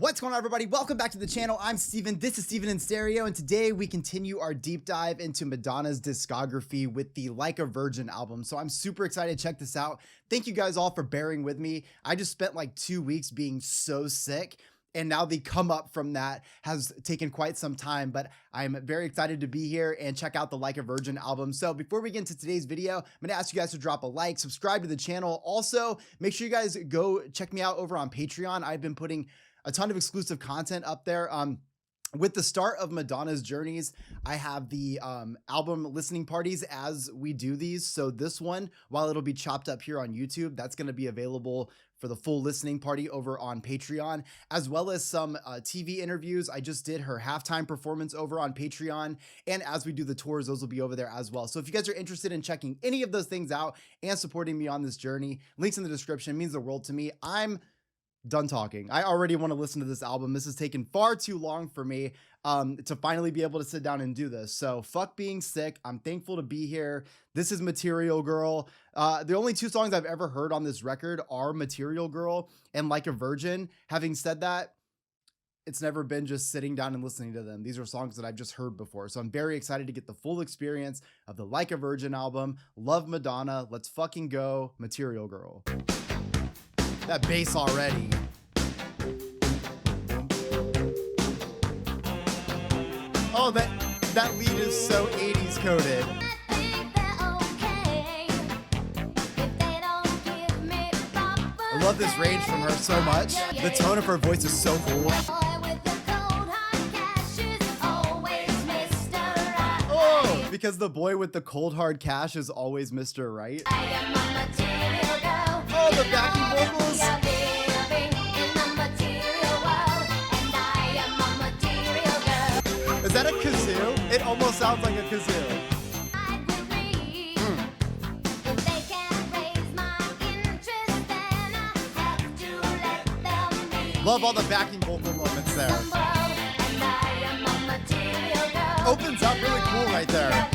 What's going on, everybody? Welcome back to the channel. I'm Steven. This is Steven in Stereo, and today we continue our deep dive into Madonna's discography with the Like a Virgin album. So I'm super excited to check this out. Thank you guys all for bearing with me. I just spent like 2 weeks being so sick, and now the come up from that has taken quite some time, but I'm very excited to be here and check out the Like a Virgin album. So before we get into today's video, I'm gonna ask you guys to drop a like, subscribe to the channel. Also, make sure you guys go check me out over on Patreon. I've been putting a ton of exclusive content up there. With the start of Madonna's journeys, I have the album listening parties as we do these. So this one, while it'll be chopped up here on YouTube, that's going to be available for the full listening party over on Patreon, as well as some TV interviews. I just did her halftime performance over on Patreon. And as we do the tours, those will be over there as well. So if you guys are interested in checking any of those things out and supporting me on this journey, links in the description. It means the world to me. I'm done talking. I already want to listen to this album. This has taken far too long for me to finally be able to sit down and do this. So fuck being sick. I'm thankful to be here. This is Material Girl. The only two songs I've ever heard on this record are Material Girl and Like a Virgin. Having said that, it's never been just sitting down and listening to them. These are songs that I've just heard before. So I'm very excited to get the full experience of the Like a Virgin album. Love Madonna. Let's fucking go. Material Girl. That bass already. Oh, that lead is so 80s coded. I love this range from her so much. The tone of her voice is so cool. Oh, because the boy with the cold hard cash is always Mr. Right. Oh, the backing vocals. Is that a kazoo? It almost sounds like a kazoo. Love all the backing vocal moments there. Opens up really cool right there.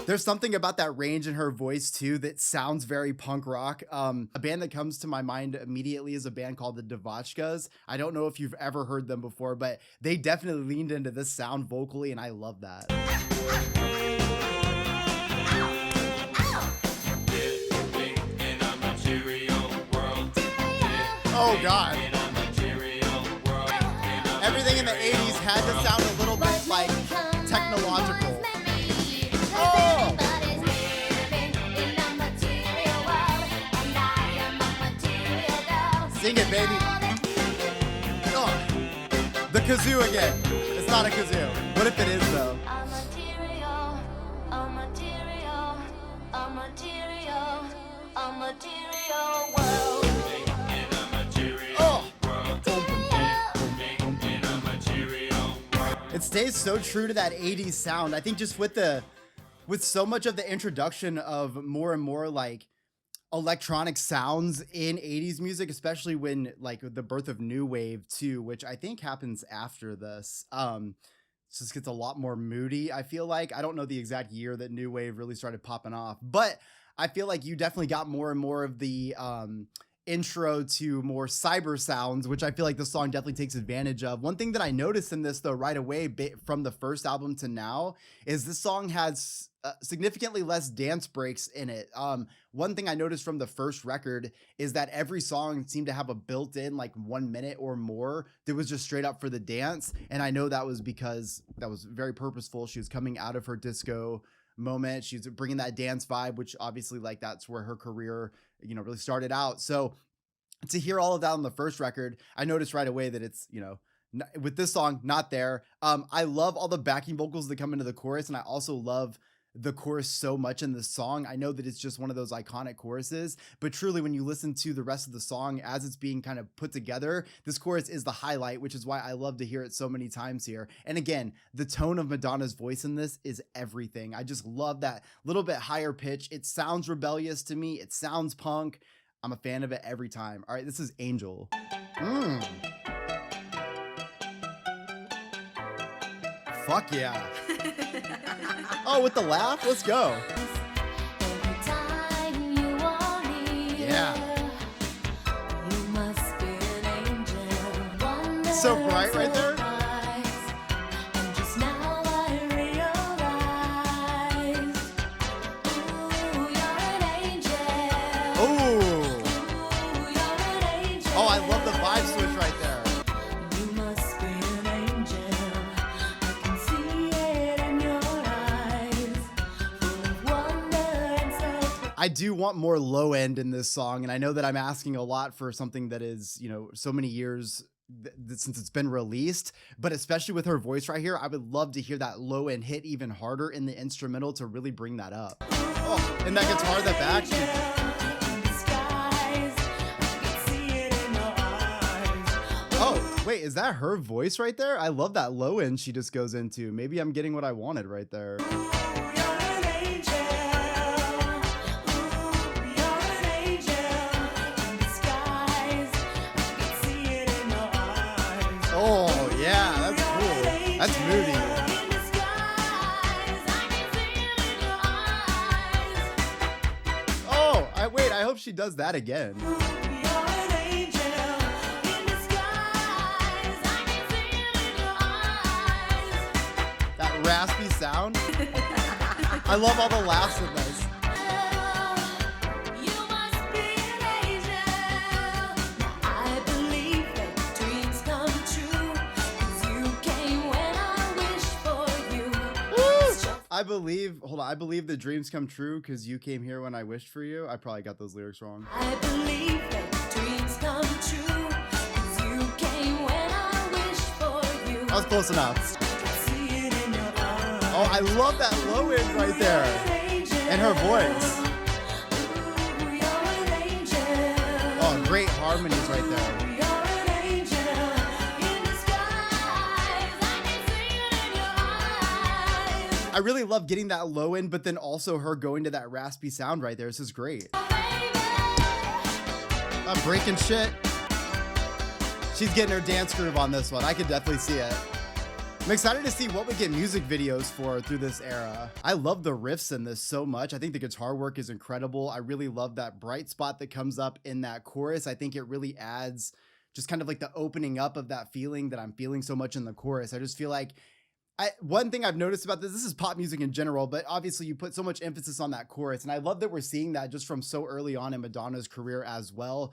There's something about that range in her voice too that sounds very punk rock. A band that comes to my mind immediately is a band called the Devotchkas. I don't know if you've ever heard them before, but they definitely leaned into this sound vocally, and I love that. Oh God. Everything in the 80s had to sound a little bit like technological. Sing it, baby. Oh, the kazoo again. It's not a kazoo. What if it is, though? It stays so true to that 80s sound. I think just with so much of the introduction of more and more like electronic sounds in 80s music, especially when like the birth of new wave too, which I think happens after this, it just gets a lot more moody. I feel like, I don't know the exact year that new wave really started popping off, but I feel like you definitely got more and more of the intro to more cyber sounds, which I feel like the song definitely takes advantage of. One thing that I noticed in this though right away from the first album to now is this song has significantly less dance breaks in it. One thing I noticed from the first record is that every song seemed to have a built-in like 1 minute or more that was just straight up for the dance. And I know that was because that was very purposeful. She was coming out of her disco moment. She's bringing that dance vibe, which obviously like that's where her career, you know, really started out. So to hear all of that on the first record, I noticed right away that it's, you know, with this song, not there. I love all the backing vocals that come into the chorus, and I also love the chorus so much in the song. I know that it's just one of those iconic choruses, but truly when you listen to the rest of the song as it's being kind of put together, this chorus is the highlight, which is why I love to hear it so many times here. And again, the tone of Madonna's voice in this is everything. I just love that little bit higher pitch. It sounds rebellious to me. It sounds punk. I'm a fan of it every time. All right, this is Angel. Fuck yeah. Oh, with the laugh? Let's go. Yeah. So bright right there. Oh, I love the vibe switch right there. You must be an angel. I can see it in your eyes. Full of wonder and surprise. I do want more low end in this song, and I know that I'm asking a lot for something that is, you know, so many years since it's been released, but especially with her voice right here, I would love to hear that low end hit even harder in the instrumental to really bring that up. Oh, and that guitar in the back. Wait, is that her voice right there? I love that low end she just goes into. Maybe I'm getting what I wanted right there. Oh, yeah, that's cool. That's moody. Oh, wait, I hope she does that again. Raspy sound. I love all the laughs in this. You must be an angel. I believe that dreams come true. 'Cause you came when I wish for you. I believe, hold on, I believe the dreams come true because you came here when I wished for you. I probably got those lyrics wrong. I believe that dreams come true. 'Cause you came when I wish for you. That was close enough. Oh, I love that low end right there. And her voice. Oh, great harmonies right there. I really love getting that low end, but then also her going to that raspy sound right there. This is great. I'm breaking shit. She's getting her dance groove on this one. I could definitely see it. I'm excited to see what we get music videos for through this era. I love the riffs in this so much. I think the guitar work is incredible. I really love that bright spot that comes up in that chorus. I think it really adds just kind of like the opening up of that feeling that I'm feeling so much in the chorus. I just feel like one thing I've noticed about this is pop music in general, but obviously you put so much emphasis on that chorus. And I love that we're seeing that just from so early on in Madonna's career as well.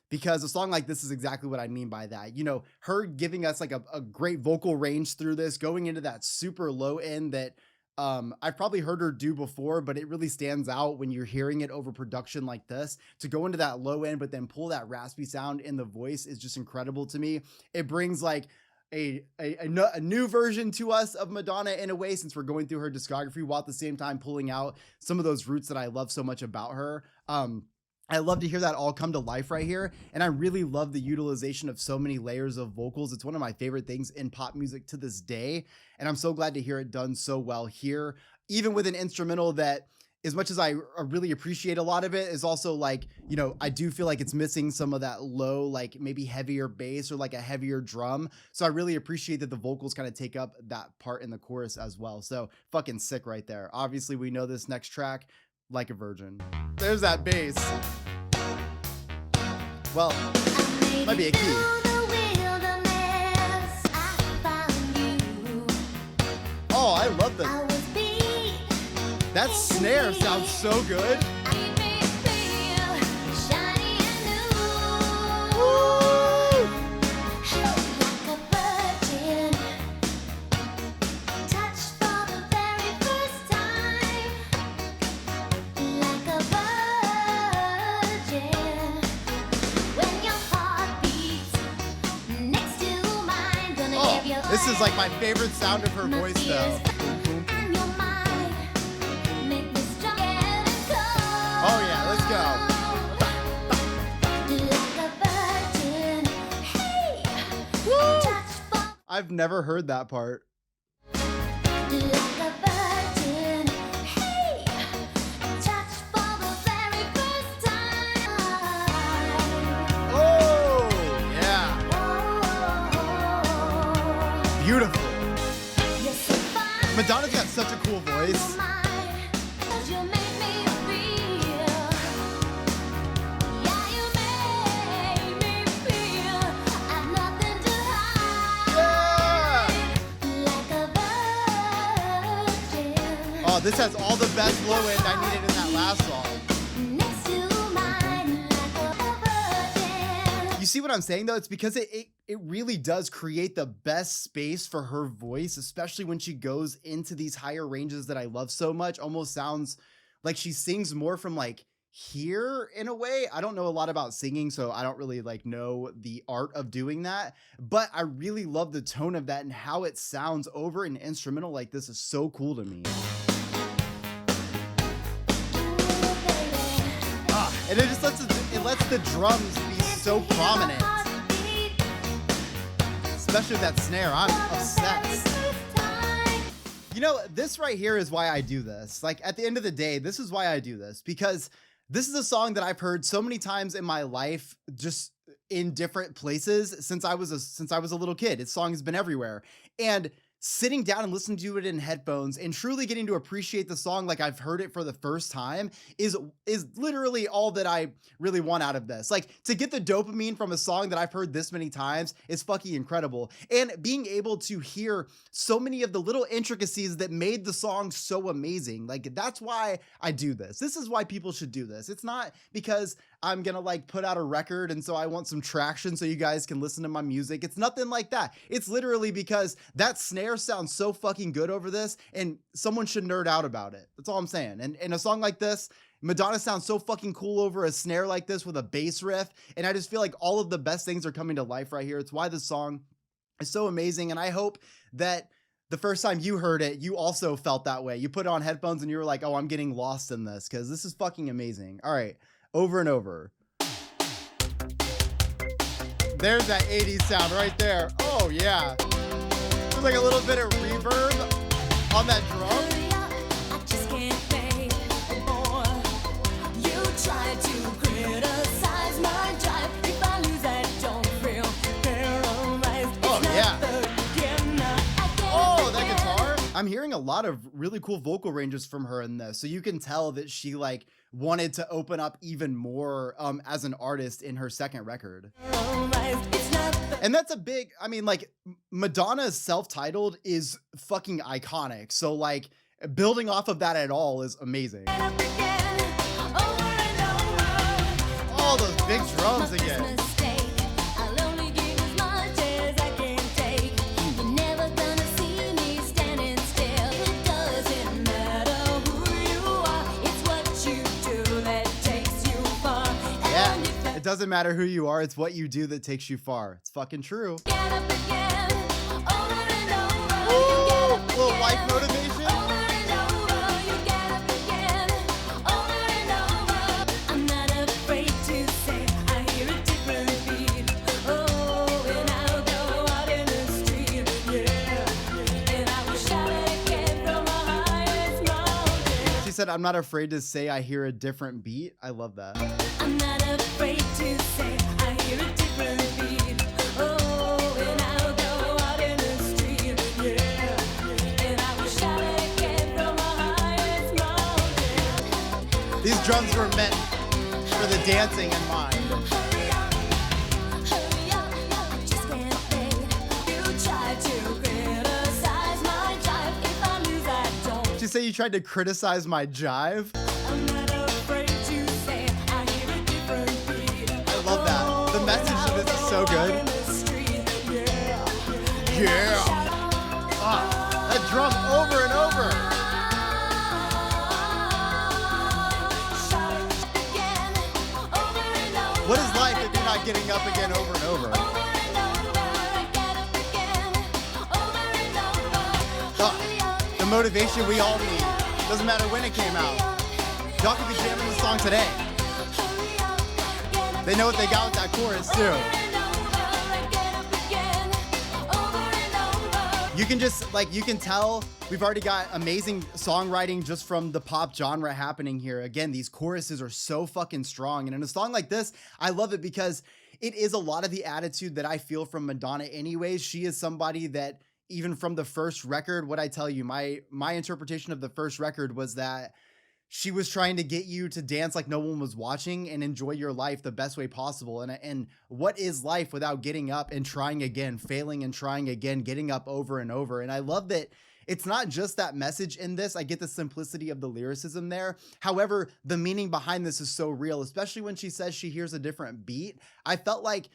Because a song like this is exactly what I mean by that. You know, her giving us like a great vocal range through this, going into that super low end that I've probably heard her do before, but it really stands out when you're hearing it over production like this. To go into that low end, but then pull that raspy sound in the voice is just incredible to me. It brings like a new version to us of Madonna in a way, since we're going through her discography, while at the same time pulling out some of those roots that I love so much about her. I love to hear that all come to life right here. And I really love the utilization of so many layers of vocals. It's one of my favorite things in pop music to this day. And I'm so glad to hear it done so well here, even with an instrumental that, as much as I really appreciate a lot of it, is also like, you know, I do feel like it's missing some of that low, like maybe heavier bass or like a heavier drum. So I really appreciate that the vocals kind of take up that part in the chorus as well. So fucking sick right there. Obviously we know this next track, Like a Virgin. There's that bass. Well, might be a key. Oh, I love that. That snare sounds so good. This is like my favorite sound of her voice though. Oh yeah, let's go. Woo! I've never heard that part. Oh yeah. Beautiful. Oh, this has all the best low end I needed in that last song. You see what I'm saying though? It's because it really does create the best space for her voice, especially when she goes into these higher ranges that I love so much. Almost sounds like she sings more from like here in a way. I don't know a lot about singing, so I don't really like know the art of doing that, but I really love the tone of that, and how it sounds over an instrumental like this is so cool to me. And it just lets the drums be so prominent, especially with that snare. I'm obsessed. You know, this right here is why I do this. Like at the end of the day, this is why I do this, because this is a song that I've heard so many times in my life, just in different places since I was a little kid. This song has been everywhere, and sitting down and listening to it in headphones and truly getting to appreciate the song like I've heard it for the first time is literally all that I really want out of this. Like, to get the dopamine from a song that I've heard this many times is fucking incredible. And being able to hear so many of the little intricacies that made the song so amazing. Like, that's why I do this. This is why people should do this. It's not because I'm gonna like put out a record and so I want some traction so you guys can listen to my music. It's nothing like that. It's literally because that snare sounds so fucking good over this, and someone should nerd out about it. That's all I'm saying. And in a song like this, Madonna sounds so fucking cool over a snare like this with a bass riff, and I just feel like all of the best things are coming to life right here. It's why this song is so amazing, and I hope that the first time you heard it, you also felt that way. You put it on headphones and you were like, oh, I'm getting lost in this, because this is fucking amazing. All right. Over and over. There's that 80s sound right there. Oh yeah. There's like a little bit of reverb on that drum. I just can't pay more. You try to criticize my drive. If I lose, I don't feel paralyzed. Oh yeah. Oh, that guitar. I'm hearing a lot of really cool vocal ranges from her in this. So you can tell that she like wanted to open up even more as an artist in her second record. And that's a big, I mean, like, Madonna's self-titled is fucking iconic. So like building off of that at all is amazing. All those big drums again. It doesn't matter who you are, it's what you do that takes you far. It's fucking true. Get up again, over and over. Ooh, little life motivation. Over and over, you get up again, over and over. I'm not afraid to say I hear a different beat. Oh, and I'll go out in the street, yeah. And I will shout again from the highest mountain. She said, I'm not afraid to say I hear a different beat. I love that. I'm not afraid to say I hear a different beat. Oh, and I'll go out in the street, yeah. And I will shout again from the highest mountain. These drums were meant for the dancing in mind. Hurry up, I just can't wait. You tried to criticize my jive. If I lose, I don't. Did you say you tried to criticize my jive? I'm not afraid to say I hear a different beat. I love that. The message of this is so good. Yeah. That drum over and over. What is life if you're not getting up again over and over? The motivation we all need. Doesn't matter when it came out. Y'all could be jamming the song today. They know what they got with that chorus too. You can just, like, you can tell we've already got amazing songwriting just from the pop genre happening here. Again, these choruses are so fucking strong. And in a song like this, I love it because it is a lot of the attitude that I feel from Madonna anyways. She is somebody that, even from the first record, what I tell you, my interpretation of the first record was that she was trying to get you to dance like no one was watching and enjoy your life the best way possible. And what is life without getting up and trying again, failing and trying again, getting up over and over. And I love that it's not just that message in this. I get the simplicity of the lyricism there. However, the meaning behind this is so real, especially when she says she hears a different beat. I felt like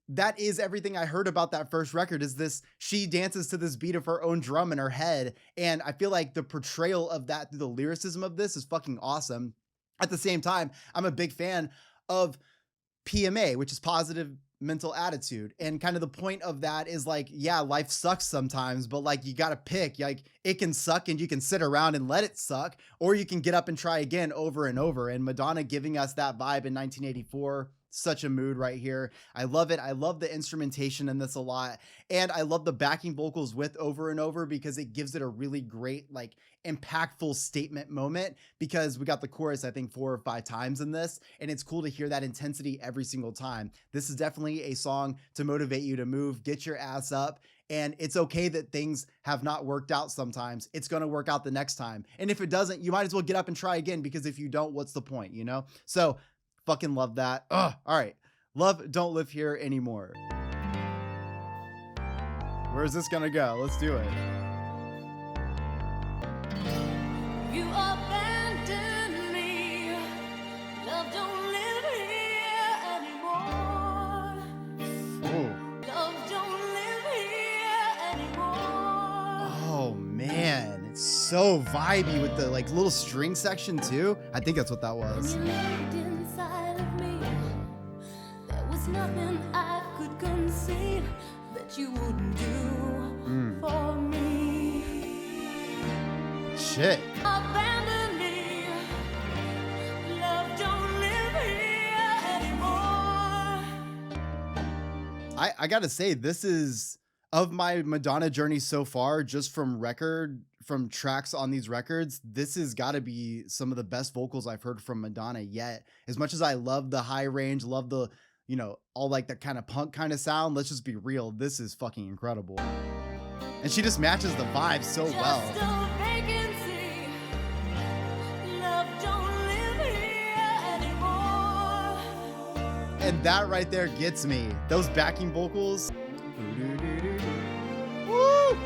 that is everything I heard about that first record, is this, she dances to this beat of her own drum in her head. And I feel like the portrayal of that through the lyricism of this is fucking awesome. At the same time, I'm a big fan of PMA, which is positive mental attitude. And kind of the point of that is like, yeah, life sucks sometimes, but like you got to pick, like it can suck and you can sit around and let it suck, or you can get up and try again over and over. And Madonna giving us that vibe in 1984. Such a mood right here. I love it. I love the instrumentation in this a lot. And I love the backing vocals with Over and Over, because it gives it a really great, like, impactful statement moment, because we got the chorus, I think 4 or 5 times in this, and it's cool to hear that intensity every single time. This is definitely a song to motivate you to move, get your ass up. And it's okay that things have not worked out sometimes. It's going to work out the next time. And if it doesn't, you might as well get up and try again, because if you don't, what's the point, you know? So fucking love that. Ugh. All right. Love Don't Live Here Anymore. Where's this gonna go? Let's do it. You abandoned me. Love don't live here anymore. Ooh. Love don't live here anymore. Oh man, it's so vibey with the like little string section too. I think that's what that was. When you lived inside of me, there was nothing I could conceive that you wouldn't do for me. Shit. Abandon me. Love don't live here anymore. I gotta say, this is, of my Madonna journey so far, just from tracks on these records, this has got to be some of the best vocals I've heard from Madonna yet. As much as I love the high range, love the, you know, all like that kind of punk kind of sound, let's just be real, this is fucking incredible. And she just matches the vibe so well. Just a vacancy. Love don't live here anymore. And that right there gets me. Those backing vocals. Woo!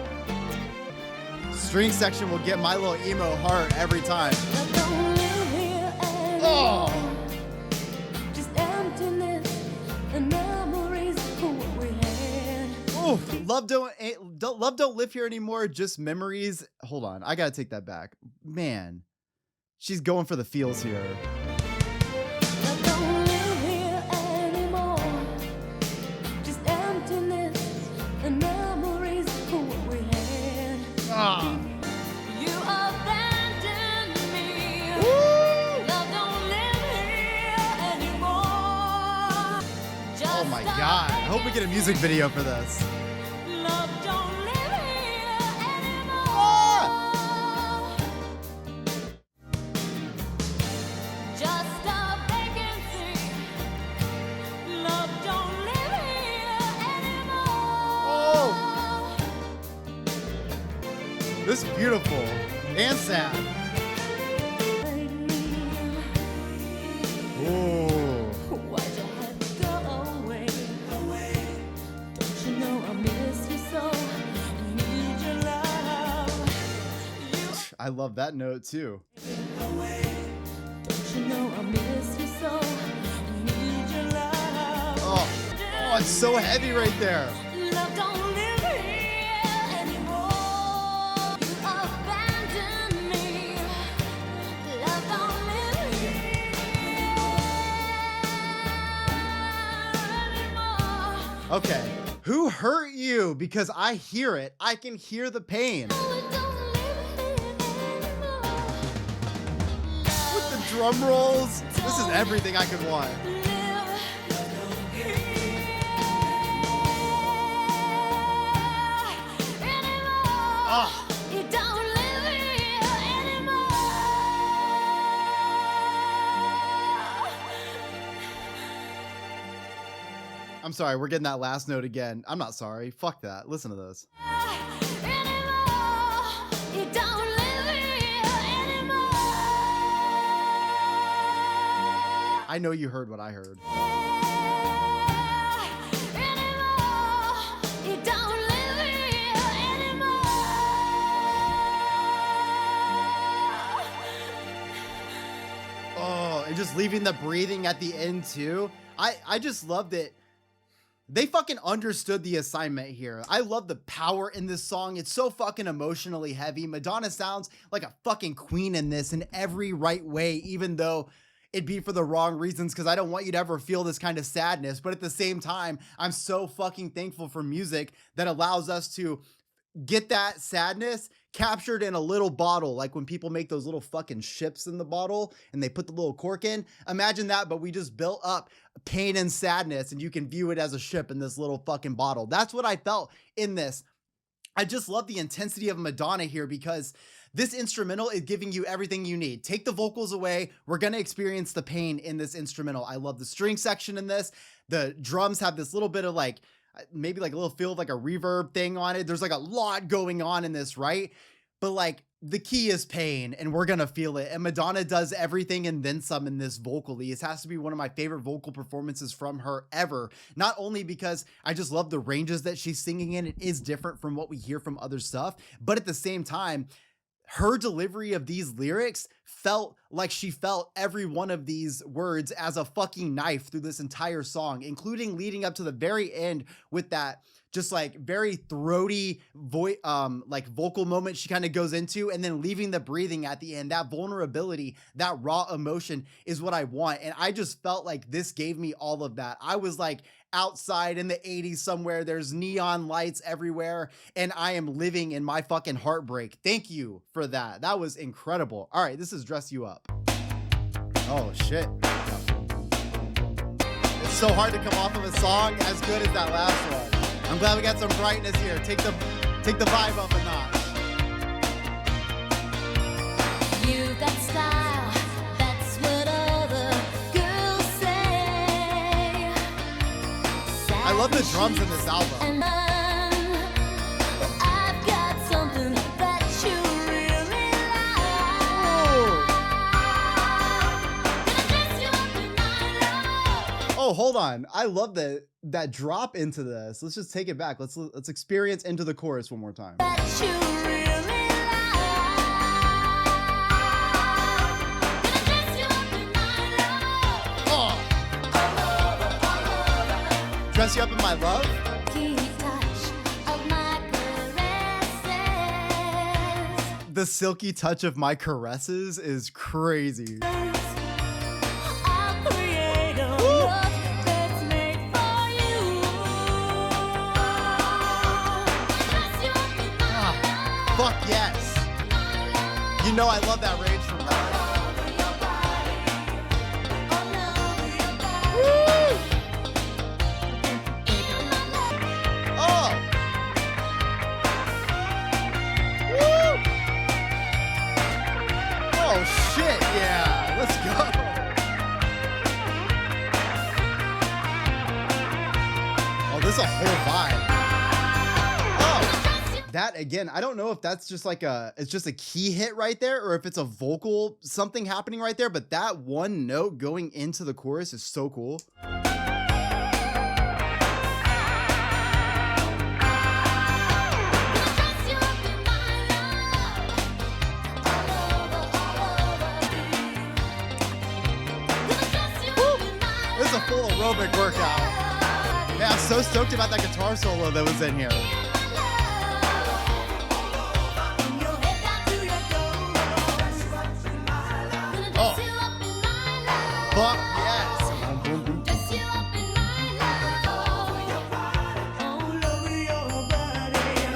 String section will get my little emo heart every time. Love don't live here anymore. Oh! Just emptiness and memories of what we had. Oh, love don't live here anymore. Just memories. Hold on, I gotta take that back. Man, she's going for the feels here. Love don't live here anymore. Just emptiness and memories of what we had. Ah. You abandoned me. Woo! Love don't live here anymore. Oh my god, I hope we get a music video for this. Love don't live here anymore. Ah! Just a vacancy. Love don't live here anymore. Oh! This is beautiful and sad. Ooh. Why'd you have to go away? Don't you know I miss you so? Need your love. I love that note too. Don't you know I miss you so? Need your love. Oh, it's so heavy right there. Love don't live here anymore. You abandoned me. Love don't live here anymore. Okay, who hurt you? Because I hear it. I can hear the pain. Love don't live here anymore. With the drum rolls, this is everything I could want. Ah. You don't live here anymore. I'm sorry, we're getting that last note again. I'm not sorry. Fuck that. Listen to this. Anymore. You don't live here anymore. I know you heard what I heard. Anymore. You don't live here anymore. and just leaving the breathing at the end too. I just loved it. They fucking understood the assignment here. I love the power in this song. It's so fucking emotionally heavy. Madonna sounds like a fucking queen in this in every right way, even though it'd be for the wrong reasons, because I don't want you to ever feel this kind of sadness. But at the same time, I'm so fucking thankful for music that allows us to get that sadness captured in a little bottle, like when people make those little fucking ships in the bottle and they put the little cork in. Imagine that, but we just built up pain and sadness and you can view it as a ship in this little fucking bottle. That's what I felt in this. I just love the intensity of Madonna here, because this instrumental is giving you everything you need. Take the vocals away, we're gonna experience the pain in this instrumental. I love the string section in this. The drums have this little bit of like, maybe like a little feel of like a reverb thing on it. There's like a lot going on in this, right? But like the key is pain and we're gonna feel it. And Madonna does everything and then some in this vocally. It has to be one of my favorite vocal performances from her ever. Not only because I just love the ranges that she's singing in, it is different from what we hear from other stuff, but at the same time, her delivery of these lyrics felt like she felt every one of these words as a fucking knife through this entire song, including leading up to the very end with that just like very throaty voice, like vocal moment she kind of goes into, and then leaving the breathing at the end. That vulnerability, that raw emotion is what I want. And I just felt like this gave me all of that. I was like outside in the 80s somewhere, there's neon lights everywhere, and I am living in my fucking heartbreak. Thank you for that. That was incredible. All right, this is Dress You Up. Oh shit. It's so hard to come off of a song as good as that last one. I'm glad we got some brightness here. Take the vibe up a notch. You got style, that's what all the girls say. I love the drums in this album. And I've got something that you really like. Oh, hold on. I love that drop into this. Let's just take it back. Let's experience into the chorus one more time. That you really like. Oh. Dress You Up in My Love. Key touch of my caresses. The silky touch of my caresses is crazy. I'll create a love that's made for you. Dress you up in my love. Fuck yes. You know I love that range from her. Oh. Woo. Oh shit, yeah. Let's go. Oh, this is a whole vibe. Oh. That again, I don't know if that's just like it's just a key hit right there, or if it's a vocal something happening right there, but that one note going into the chorus is so cool. This is a full aerobic workout. Man, I'm so stoked about that guitar solo that was in here. Oh. Fuck yes. Boom, boom, boom.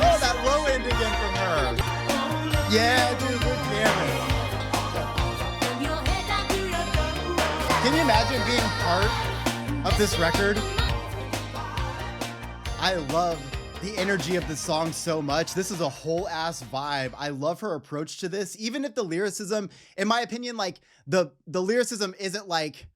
Oh, that low end again from her. Yeah, dude, we're jamming. Can you imagine being part of this record? I love the energy of the song so much. This is a whole ass vibe. I love her approach to this, even if the lyricism, in my opinion, like the lyricism isn't like,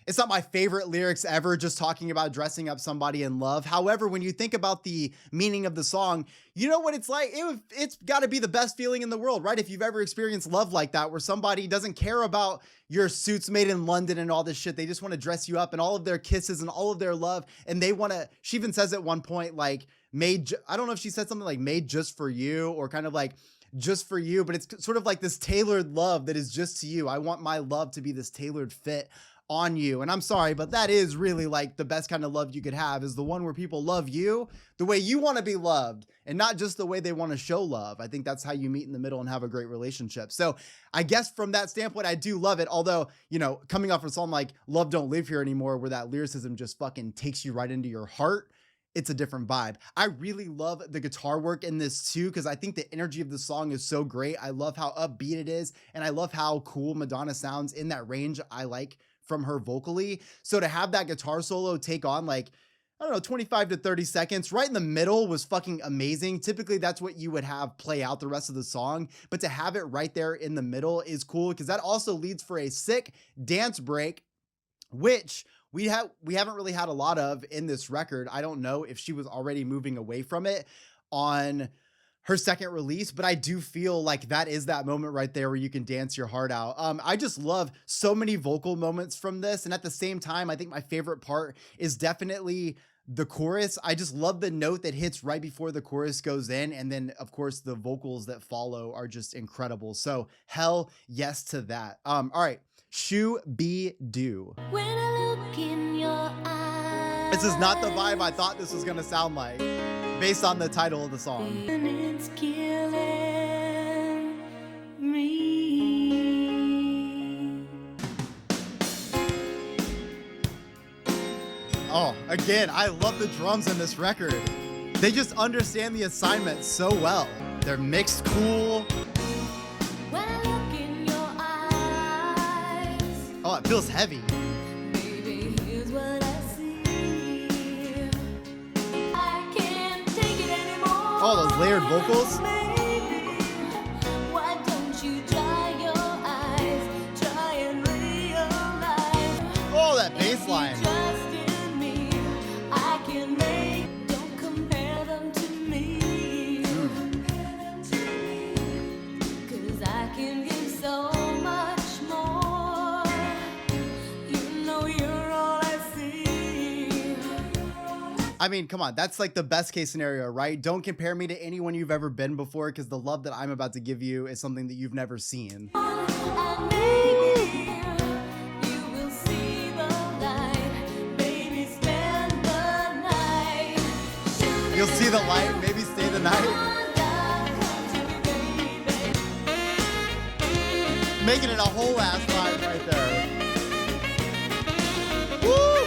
it's not my favorite lyrics ever, just talking about dressing up somebody in love. However, when you think about the meaning of the song, you know what it's like? It's got to be the best feeling in the world, right? If you've ever experienced love like that, where somebody doesn't care about your suits made in London and all this shit. They just want to dress you up and all of their kisses and all of their love. And they want to, she even says at one point, like, I don't know if she said something like made just for you, or kind of like just for you, but it's sort of like this tailored love that is just to you. I want my love to be this tailored fit on you. And I'm sorry, but that is really like the best kind of love you could have, is the one where people love you the way you want to be loved and not just the way they want to show love. I think that's how you meet in the middle and have a great relationship. So I guess from that standpoint, I do love it. Although, you know, coming off a song like Love Don't Live Here Anymore, where that lyricism just fucking takes you right into your heart, it's a different vibe. I really love the guitar work in this too, because I think the energy of the song is so great. I love how upbeat it is, and I love how cool Madonna sounds in that range I like from her vocally. So to have that guitar solo take on like, I don't know, 25 to 30 seconds right in the middle was fucking amazing. Typically that's what you would have play out the rest of the song, but to have it right there in the middle is cool, because that also leads for a sick dance break, which we haven't really had a lot of in this record. I don't know if she was already moving away from it on her second release, but I do feel like that is that moment right there where you can dance your heart out. I just love so many vocal moments from this. And at the same time, I think my favorite part is definitely the chorus. I just love the note that hits right before the chorus goes in. And then of course the vocals that follow are just incredible. So hell yes to that. All right. Shoo-bee-doo. When I look in your eyes, This is not the vibe I thought this was going to sound like, based on the title of the song. and it's killing me. Oh, again, I love the drums in this record. They just understand the assignment so well. They're mixed cool. When I look in your eyes, Oh, it feels heavy. baby, here's what I see. I can't take it anymore. Oh, those layered vocals. Baby, why don't you dry your eyes? Try and realize. Oh, that bass line. Just in me, I can make. Don't compare them to me. 'Cause I can give so much more. You know you're all I see. I mean, come on, that's like the best case scenario, right? Don't compare me to anyone you've ever been before, because the love that I'm about to give you is something that you've never seen. And maybe you will see the light. Baby, spend the night. You'll see the light, maybe stay the night. Making it a whole ass vibe right there. Woo!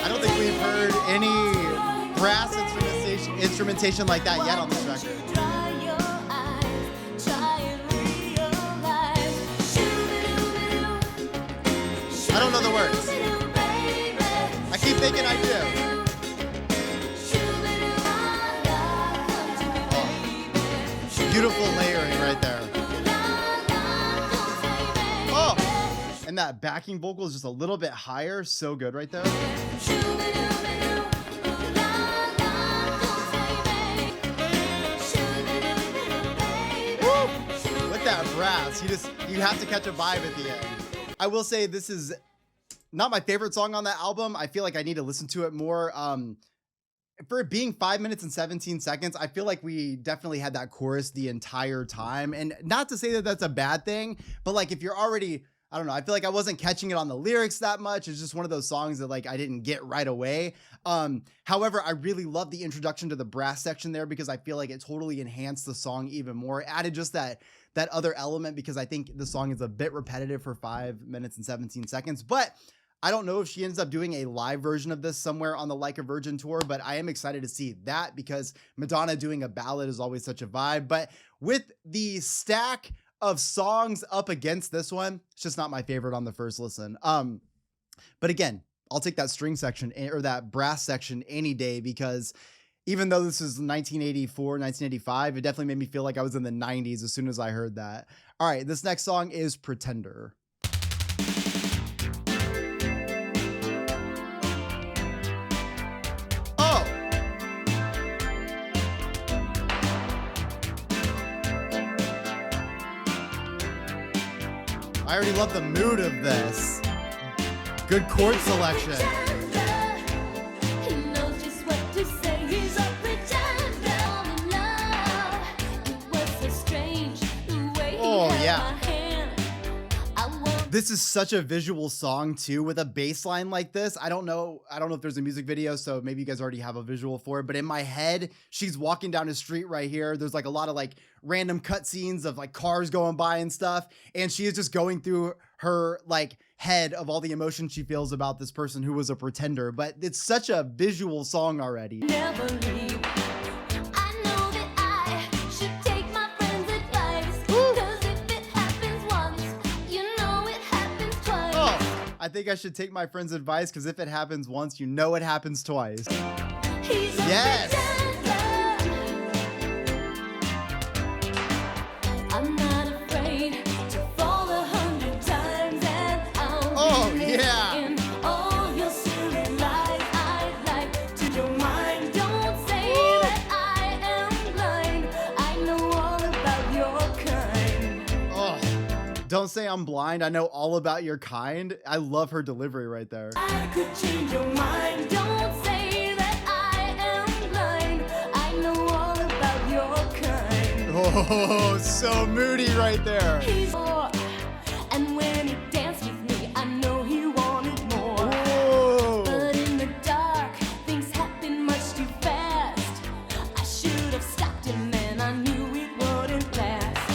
I don't think we've heard any brass instrumentation like that yet on this record. I don't know the words. I keep thinking I do. Beautiful layering right there. Oh, and that backing vocal is just a little bit higher. So good right there. With that brass, you have to catch a vibe at the end. I will say this is not my favorite song on that album. I feel like I need to listen to it more. For it being 5 minutes and 17 seconds, I feel like we definitely had that chorus the entire time. And not to say that that's a bad thing, but like if you're already, I don't know, I feel like I wasn't catching it on the lyrics that much. It's just one of those songs that like I didn't get right away. However, I really love the introduction to the brass section there, because I feel like it totally enhanced the song even more. It added just that other element, because I think the song is a bit repetitive for 5 minutes and 17 seconds. But I don't know if she ends up doing a live version of this somewhere on the Like a Virgin tour, but I am excited to see that, because Madonna doing a ballad is always such a vibe. But with the stack of songs up against this one, it's just not my favorite on the first listen. But again, I'll take that string section or that brass section any day, because even though this is 1984, 1985, it definitely made me feel like I was in the 90s as soon as I heard that. All right, this next song is Pretender. I already love the mood of this. Good chord selection. He knows just what to say. He's a pretender. yeah. This is such a visual song too, with a bass line like this. I don't know if there's a music video, so maybe you guys already have a visual for it, but in my head, she's walking down the street right here. There's like a lot of like random cutscenes of like cars going by and stuff, and she is just going through her like head of all the emotion she feels about this person who was a pretender. But it's such a visual song already. Never leave. I know that I should take my friend's advice. 'Cause if it happens once, you know it happens twice. Oh, I think I should take my friend's advice, because if it happens once, you know it happens twice. He's a Yes. pretender. I'm not afraid to fall 100 times, and I'll Oh, be yeah. in all your silly lies. I'd like to your mind. Don't say that I am blind. I know all about your kind. Oh, don't say I'm blind. I know all about your kind. I love her delivery right there. I could change your mind. Don't say that I am blind. I know all about your kind. Oh, so moody right there. He's more, and when he danced with me, I know he wanted more. Oh, But in the dark, things happen much too fast. I should have stopped him, and I knew it wouldn't last.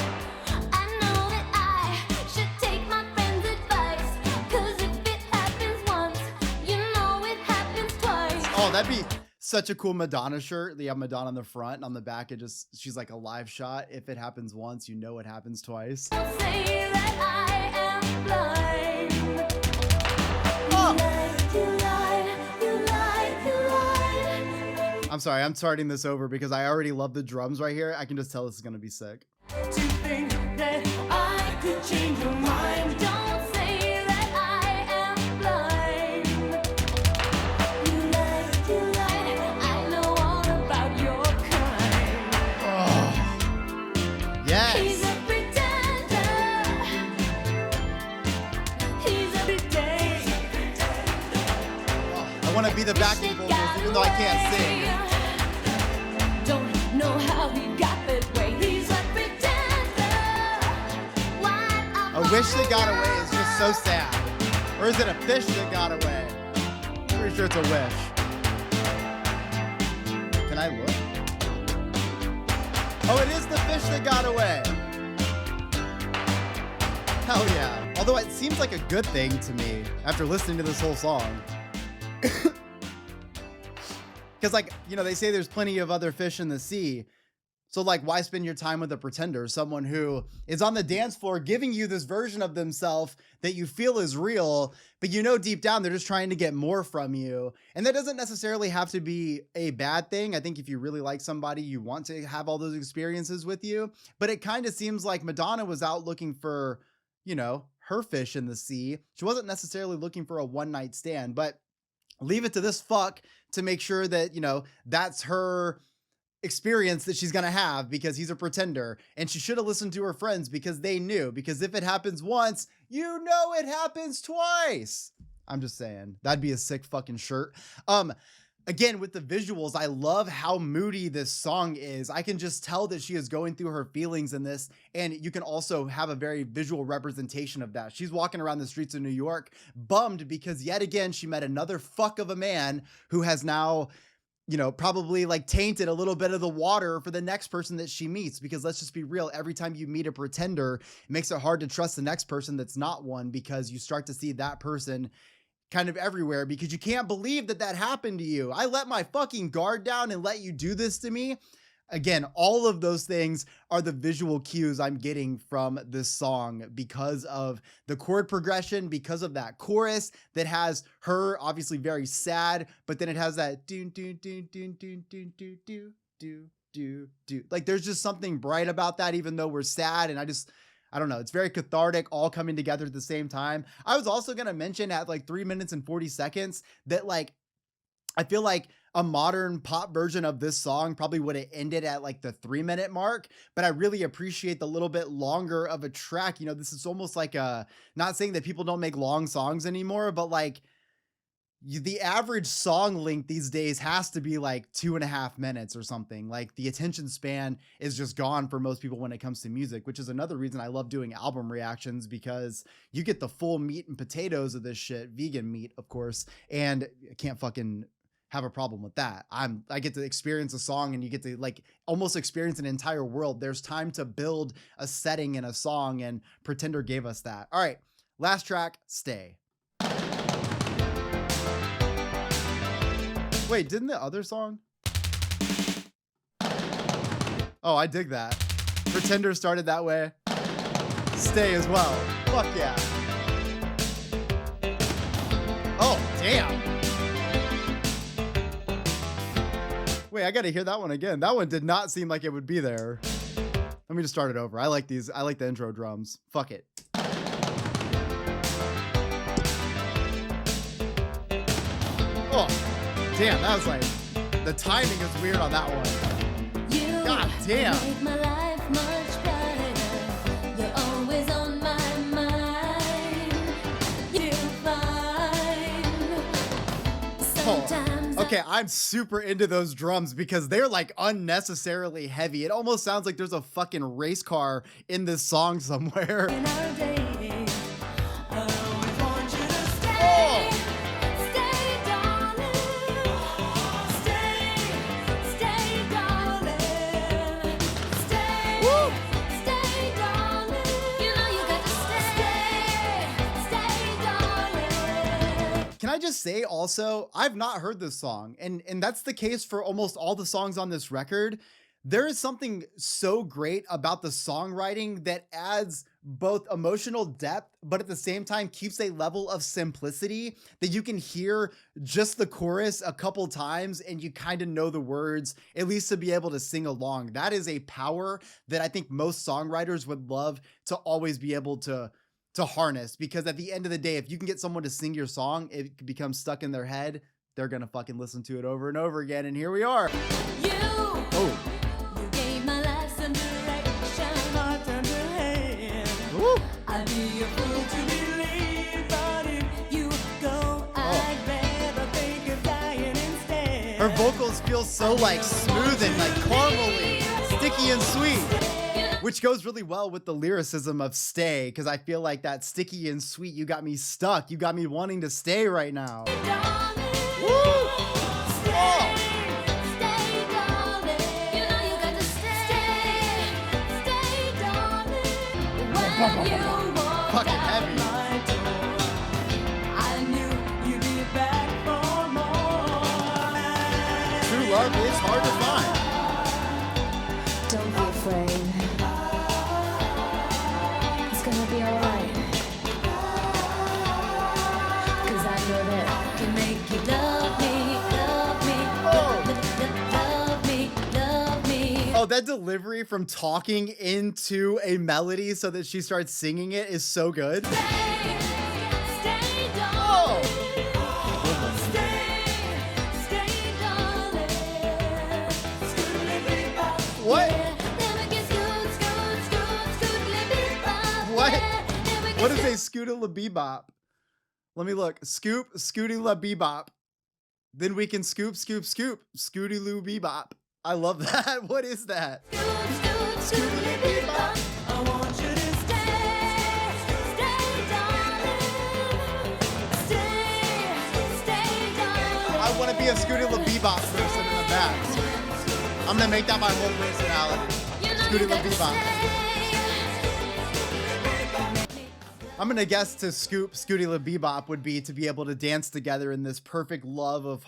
I know that I should take my friend's advice. 'Cause if it happens once, you know it happens twice. oh, that'd be such a cool Madonna shirt. They have Madonna on the front, and on the back, she's like a live shot. If it happens once, you know it happens twice. Don't say that I am blind. Oh. You lied, you lied. I'm sorry, I'm starting this over because I already love the drums right here. I can just tell this is gonna be sick. To think that I could change your mind. Don't say that I am blind. You lied, I know all about your kind. Oh, He's yes. a pretender. He's every day. I want to be the backing vocals, even though I can't sing. Don't know how he got that way. He's a pretender. A wish that got away is just so sad. Or is it a fish that got away? Pretty sure it's a wish. Can I look? Oh, it is the fish that got away. Hell yeah. Although it seems like a good thing to me after listening to this whole song. Because, like, you know, they say there's plenty of other fish in the sea. So, like, why spend your time with a pretender? Someone who is on the dance floor giving you this version of themselves that you feel is real, but you know deep down they're just trying to get more from you. And that doesn't necessarily have to be a bad thing. I think if you really like somebody, you want to have all those experiences with you. But it kind of seems like Madonna was out looking for, you know, her fish in the sea. She wasn't necessarily looking for a one-night stand, but leave it to this fuck to make sure that, you know, that's her experience that she's gonna have, because he's a pretender. And she should have listened to her friends, because they knew. Because if it happens once, you know it happens twice. I'm just saying, that'd be a sick fucking shirt. Again, with the visuals, I love how moody this song is. I can just tell that she is going through her feelings in this, and you can also have a very visual representation of that. She's walking around the streets of New York bummed because yet again she met another fuck of a man who has now, you know, probably like tainted a little bit of the water for the next person that she meets. Because let's just be real, every time you meet a pretender, it makes it hard to trust the next person that's not one, because you start to see that person kind of everywhere, because you can't believe that that happened to you. I let my fucking guard down and let you do this to me. Again, all of those things are the visual cues I'm getting from this song, because of the chord progression, because of that chorus that has her obviously very sad, but then it has that do do do do do do do do do do. Like, there's just something bright about that, even though we're sad. And I don't know. It's very cathartic, all coming together at the same time. I was also going to mention at like 3 minutes and 40 seconds that, like, I feel like a modern pop version of this song probably would have ended at like the 3-minute mark, but I really appreciate the little bit longer of a track. You know, this is almost like not saying that people don't make long songs anymore, but like, the average song length these days has to be like 2.5 minutes or something. Like the attention span is just gone for most people when it comes to music, which is another reason I love doing album reactions, because you get the full meat and potatoes of this shit, vegan meat, of course, and I can't fucking have a problem with that. I get to experience a song and you get to like almost experience an entire world. There's time to build a setting in a song, and Pretender gave us that. All right, last track, Stay. Wait, didn't the other song? Oh, I dig that. Pretender started that way. Stay as well. Fuck yeah. Oh, damn. Wait, I gotta hear that one again. That one did not seem like it would be there. Let me just start it over. I like these. I like the intro drums. Fuck it. Oh. Damn, that was like, the timing is weird on that one. God damn. Make my life much brighter. You're always on my mind. You'll find sometimes Okay, I'm super into those drums because they're like unnecessarily heavy. It almost sounds like there's a fucking race car in this song somewhere. in our day, I always want you to stay. Oh. Stay, darling. Stay, darling. Stay, Woo. stay, darling. You know you got to stay, darling. Can I just say also, I've not heard this song, and that's the case for almost all the songs on this record. There is something so great about the songwriting that adds both emotional depth, but at the same time keeps a level of simplicity that you can hear just the chorus a couple times and you kind of know the words, at least to be able to sing along. That is a power that I think most songwriters would love to always be able to harness, because at the end of the day, if you can get someone to sing your song, it becomes stuck in their head. They're gonna fucking listen to it over and over again, and here we are. Oh. You gave my life some direction, heart turned to hand. Woo. I'd be a fool to believe, but if you go, I'd rather think of dying instead. Her vocals feel so like smooth and like caramely, sticky and sweet, which goes really well with the lyricism of Stay, because I feel like that sticky and sweet, you got me stuck. You got me wanting to stay right now. Woo! Oh. Stay, darling. You know you got to stay, darling. When you walk Fucking out heavy. my door, I knew you'd be back for more. True love is hard to find. Don't be afraid. It's gonna be alright. 'Cause I know that I can make you love me, love me. Oh, that delivery from talking into a melody so that she starts singing it is so good. Stay, darling. Oh. Stay, darling. What? Never get scoot. What? Never get What is a Scooty-la bebop? Let me look. Scoop, Scooty-la bebop. Then we can scoop, scoop, scoop. Scooty-loo bebop. I love that. What is that? Scooty-la-bebop. I want you to stay, darling. Stay, darling. I want to be a Scooty-la bebop person in the back. I'm gonna make that my whole personality. Scooty-la bebop. I'm gonna guess to scoop Scooty-la bebop would be to be able to dance together in this perfect love of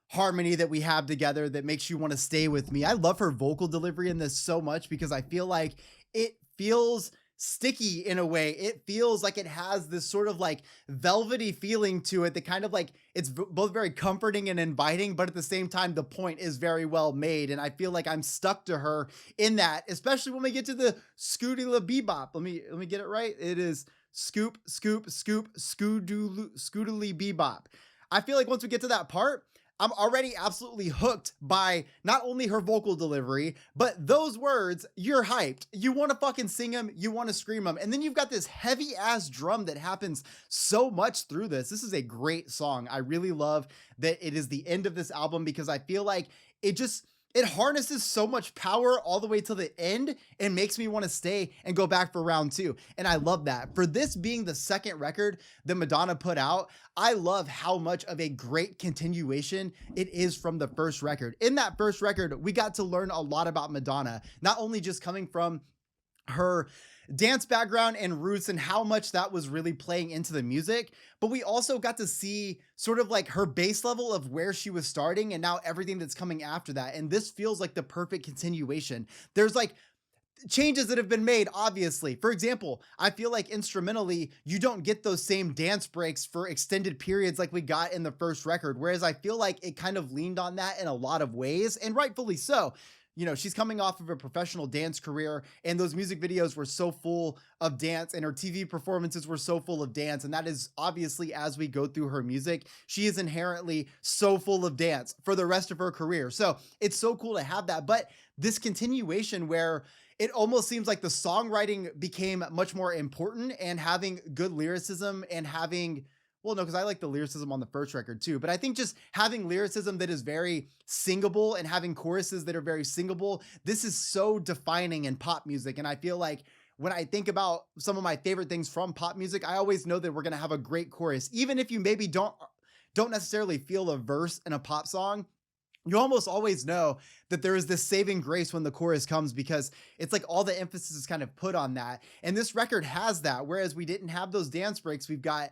harmony that we have together that makes you want to stay with me. I love her vocal delivery in this so much because I feel like it feels sticky in a way. It feels like it has this sort of like velvety feeling to it that kind of like it's both very comforting and inviting, but at the same time the point is very well made, and I feel like I'm stuck to her in that, especially when we get to the Scooty-la bebop. Let me get it right. It is scoop, scoop, scoop, scoodly bebop. I feel like once we get to that part, I'm already absolutely hooked by not only her vocal delivery, but those words. You're hyped. You want to fucking sing them. You want to scream them. And then you've got this heavy ass drum that happens so much through this. This is a great song. I really love that it is the end of this album because I feel like it just, it harnesses so much power all the way to the end and makes me want to stay and go back for round two. And I love that. For this being the second record that Madonna put out, I love how much of a great continuation it is from the first record. In that first record, we got to learn a lot about Madonna, not only just coming from her dance background and roots and how much that was really playing into the music, but we also got to see sort of like her base level of where she was starting and now everything that's coming after that. And this feels like the perfect continuation. There's like changes that have been made, obviously. For example, I feel like instrumentally, you don't get those same dance breaks for extended periods like we got in the first record, whereas I feel like it kind of leaned on that in a lot of ways, and rightfully so. You know, she's coming off of a professional dance career, and those music videos were so full of dance, and her TV performances were so full of dance. And that is obviously, as we go through her music, she is inherently so full of dance for the rest of her career. So it's so cool to have that. But this continuation where it almost seems like the songwriting became much more important, and having good lyricism and having, well, no, because I like the lyricism on the first record too, but I think just having lyricism that is very singable and having choruses that are very singable, this is so defining in pop music. And I feel like when I think about some of my favorite things from pop music, I always know that we're going to have a great chorus. Even if you maybe don't necessarily feel a verse in a pop song, you almost always know that there is this saving grace when the chorus comes, because it's like all the emphasis is kind of put on that. And this record has that, whereas we didn't have those dance breaks. We've got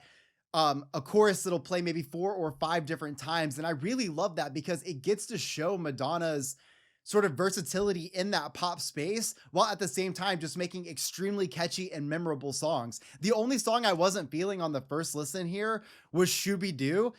a chorus that'll play maybe 4 or 5 different times. And I really love that because it gets to show Madonna's sort of versatility in that pop space, while at the same time just making extremely catchy and memorable songs. The only song I wasn't feeling on the first listen here was Shoo-bee-doo.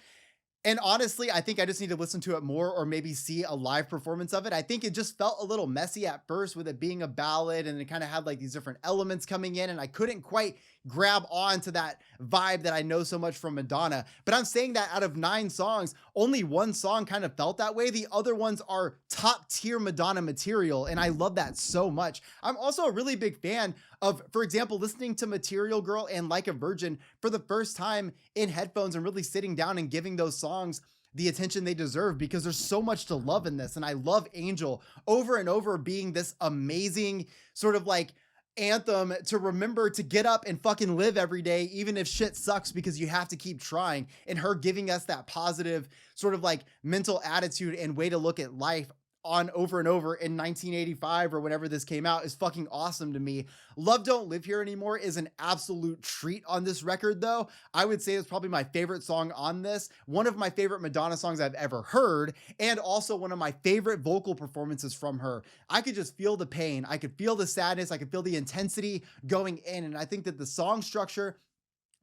And honestly, I think I just need to listen to it more or maybe see a live performance of it. I think it just felt a little messy at first with it being a ballad, and it kind of had like these different elements coming in, and I couldn't quite grab on to that vibe that I know so much from Madonna. But I'm saying that out of 9 songs, only 1 song kind of felt that way. The other ones are top tier Madonna material, and I love that so much. I'm also a really big fan of, for example, listening to Material Girl and Like a Virgin for the first time in headphones and really sitting down and giving those songs the attention they deserve, because there's so much to love in this. And I love Angel over and over being this amazing sort of like anthem to remember to get up and fucking live every day, even if shit sucks, because you have to keep trying. And her giving us that positive sort of like mental attitude and way to look at life on over and over in 1985 or whenever this came out is fucking awesome to me. Love Don't Live Here Anymore is an absolute treat on this record though. I would say it's probably my favorite song on this, one of my favorite Madonna songs I've ever heard, and also one of my favorite vocal performances from her. I could just feel the pain, I could feel the sadness, I could feel the intensity going in, and I think that the song structure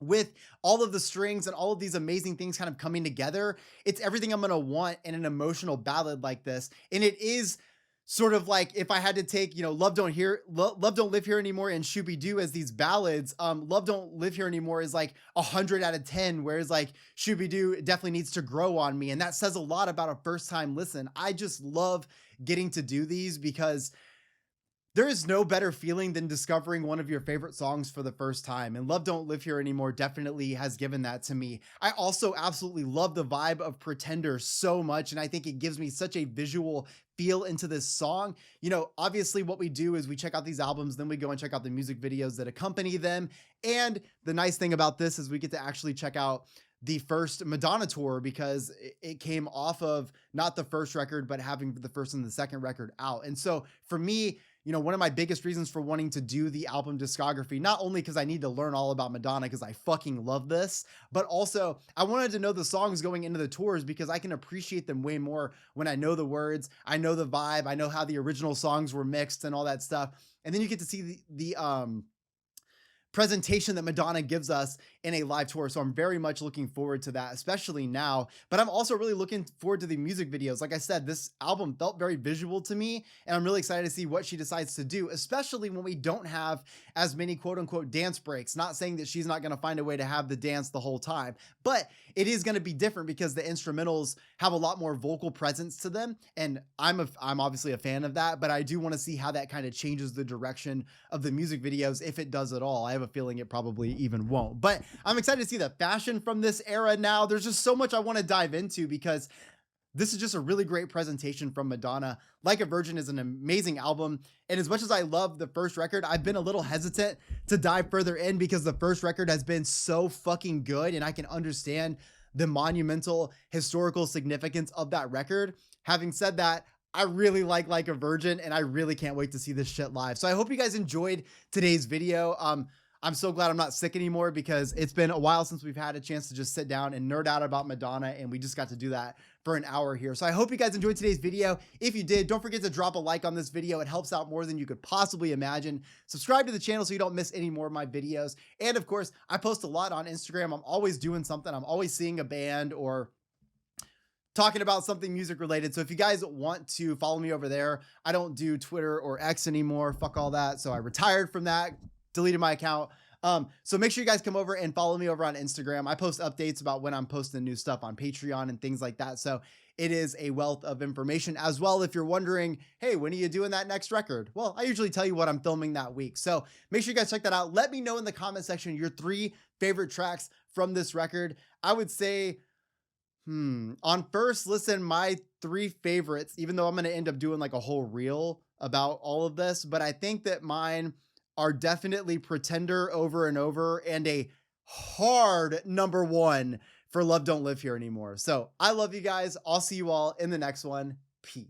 with all of the strings and all of these amazing things kind of coming together, it's everything I'm going to want in an emotional ballad like this. And it is sort of like, if I had to take, you know, Love Don't Live Here Anymore and Shoo-bee-doo as these ballads, Love Don't Live Here Anymore is like 100 out of 10, whereas like Shoo-bee-doo definitely needs to grow on me. And that says a lot about a first time listen. I just love getting to do these because there is no better feeling than discovering one of your favorite songs for the first time, and Love Don't Live Here Anymore definitely has given that to me. I also absolutely love the vibe of Pretender so much, and I think it gives me such a visual feel into this song. You know, obviously what we do is we check out these albums, then we go and check out the music videos that accompany them, and the nice thing about this is we get to actually check out the first Madonna tour, because it came off of not the first record, but having the first and the second record out. And so for me, you know, one of my biggest reasons for wanting to do the album discography, not only because I need to learn all about Madonna, because I fucking love this, but also I wanted to know the songs going into the tours, because I can appreciate them way more when I know the words, I know the vibe, I know how the original songs were mixed and all that stuff. And then you get to see the presentation that Madonna gives us in a live tour. So I'm very much looking forward to that, especially now. But I'm also really looking forward to the music videos. Like I said, this album felt very visual to me, and I'm really excited to see what she decides to do, especially when we don't have as many quote unquote dance breaks. Not saying that she's not going to find a way to have the dance the whole time, but it is going to be different because the instrumentals have a lot more vocal presence to them. And I'm obviously a fan of that, but I do want to see how that kind of changes the direction of the music videos, if it does at all. I have a feeling it probably even won't, but I'm excited to see the fashion from this era now. There's just so much I want to dive into because this is just a really great presentation from Madonna. Like a Virgin is an amazing album. And as much as I love the first record, I've been a little hesitant to dive further in because the first record has been so fucking good, and I can understand the monumental historical significance of that record. Having said that, I really like a Virgin, and I really can't wait to see this shit live. So I hope you guys enjoyed today's video. I'm so glad I'm not sick anymore because it's been a while since we've had a chance to just sit down and nerd out about Madonna, and we just got to do that for an hour here. So I hope you guys enjoyed today's video. If you did, don't forget to drop a like on this video. It helps out more than you could possibly imagine. Subscribe to the channel so you don't miss any more of my videos. And of course, I post a lot on Instagram. I'm always doing something. I'm always seeing a band or talking about something music related. So if you guys want to follow me over there, I don't do Twitter or X anymore. Fuck all that. So I retired from that, deleted my account. So make sure you guys come over and follow me over on Instagram. I post updates about when I'm posting new stuff on Patreon and things like that. So it is a wealth of information as well. If you're wondering, hey, when are you doing that next record? Well, I usually tell you what I'm filming that week. So make sure you guys check that out. Let me know in the comment section your 3 favorite tracks from this record. I would say, on first listen, my 3 favorites, even though I'm going to end up doing like a whole reel about all of this, but I think that mine are definitely Pretender Over and Over, and a hard number 1 for Love Don't Live Here Anymore. So I love you guys. I'll see you all in the next one. Peace.